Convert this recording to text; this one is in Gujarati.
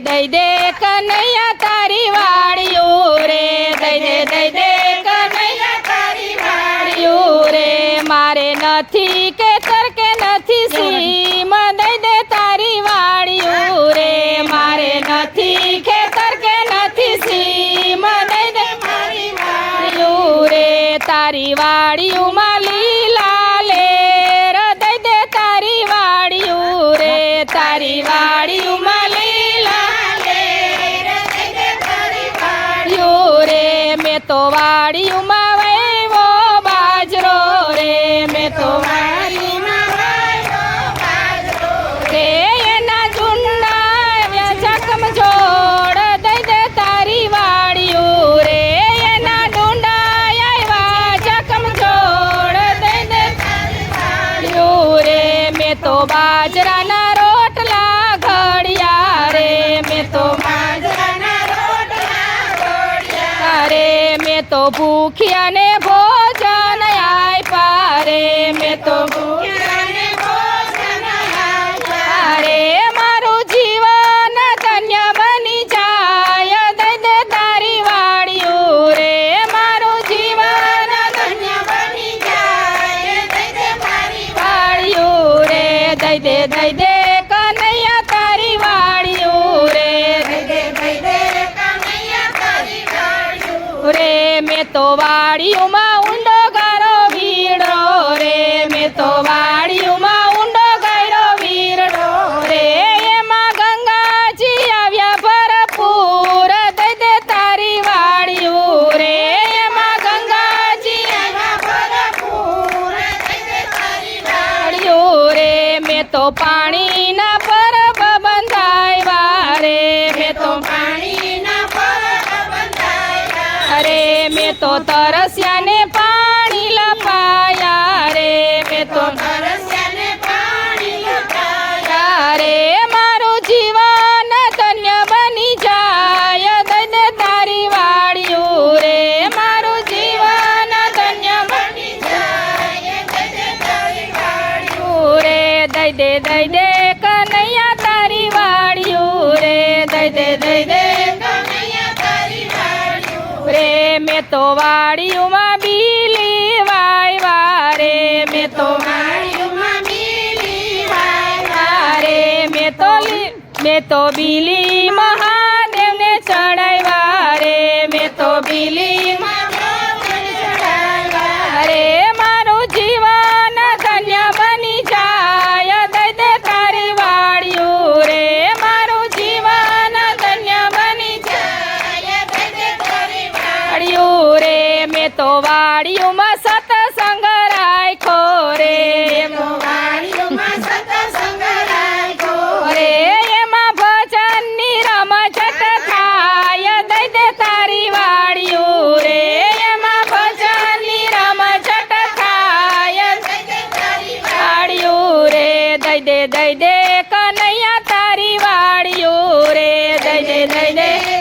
દઈ દે કનૈયા તારી વાળિયું રે, દઈ દે કનૈયા તારી વાળિયું રે, મારે નથી કેતર કે નથી સીમ, દઈ દે તારી વાળિયું રે, મારે નથી ખેતર કે નથી સીમ, દઈ દે મારી વાળિયું રે, તારી વાળિયુંમાં લીલા લેર, દઈ દે તારી વાળિયું રે, તારી વાળિયુંમાં તો વાડીમાં વાવ્યો બાજરો રે, મેં તો વાડીમાં વાવ્યો બાજરો રે, એના ઝુંડા ચકમજોડ, દઈ દે તારી વાળિયું રે, એના ઝુંડા આવ્યા ચકમજોડ, દઈ દે તારી વાળિયું રે, મેં તો બાજરાના રોટલા ઘડ્યા રે, મેં તો તો ભૂખ્યાને ભોજન આપ્યા રે, મેં તો ભૂખ્યાને ભોજન આપ્યા રે, મારું જીવન ધન્ય બની જાય, દઈ દે તારી વાળિયું રે, મારું જીવન ધન્ય બની જાય, દઈ દે તારી વાળિયું રે, દઈ દે કનૈયા તારી વાળિયું રે, દઈ દે કનૈયા તારી વાળિયું રે, મેં તો વાડીઓમાં ઊંડો ગારો વીડો રે, મેં તો વાડીઓમાં ઊંડો ગારો વીડો રે, એમાં ગંગાજી આવ્યા ભરપૂર, દઈ દે તારી વાળિયું રે, એમાં ગંગાજી આવ્યા ભરપૂર, દઈ દે તારી વાળિયું રે, મેં તો પાણીના પરબ બંધાવ્યા રે, મેં તો પાણીના પરબ બંધાવ્યા રે, મેં તો તરસ્યાને પાણી લપાયા રે, મેં તો તરસ્યાને પાણી લપાયા રે, મારું જીવન ધન્ય બની જાય, દઈ દે તારી વાળિયું રે, મારું જીવન ધન્ય બની જાય, દઈ દે તારી વાળિયું રે, દઈ દે કનૈયા તારી વાળિયું રે, દઈ દે કનૈયા તારી વાળિયું રે, મેં તો વાડીઓમાં બીલી વાવ્યા રે, મેં તો વાડીઓમાં બીલી વાવ્યા રે, મેં તો બીલી મહાદેવને ચડાવ્યા રે, મેં તો બીલી મહાદેવને ચડાવ્યા રે, મારું જીવન ધન્ય બની જાય, દઈ દે તારી વાળિયું રે, મારું જીવન ધન્ય બની જાય, દઈ દે તારી વાળિયું રે, મેં તો વાડીઓમાં સત્સંગ રાખ્યો રે, વાડીઓમાં સત્સંગ રાખ્યો રે, એમાં ભજનની રમઝટ થાય, દઈ દે તારી વાળિયું રે, એમાં ભજનની રમઝટ થાય, દઈ દે તારી વાળિયું રે, દઈ દે કનૈયા તારી વાળિયું રે, દઈ દે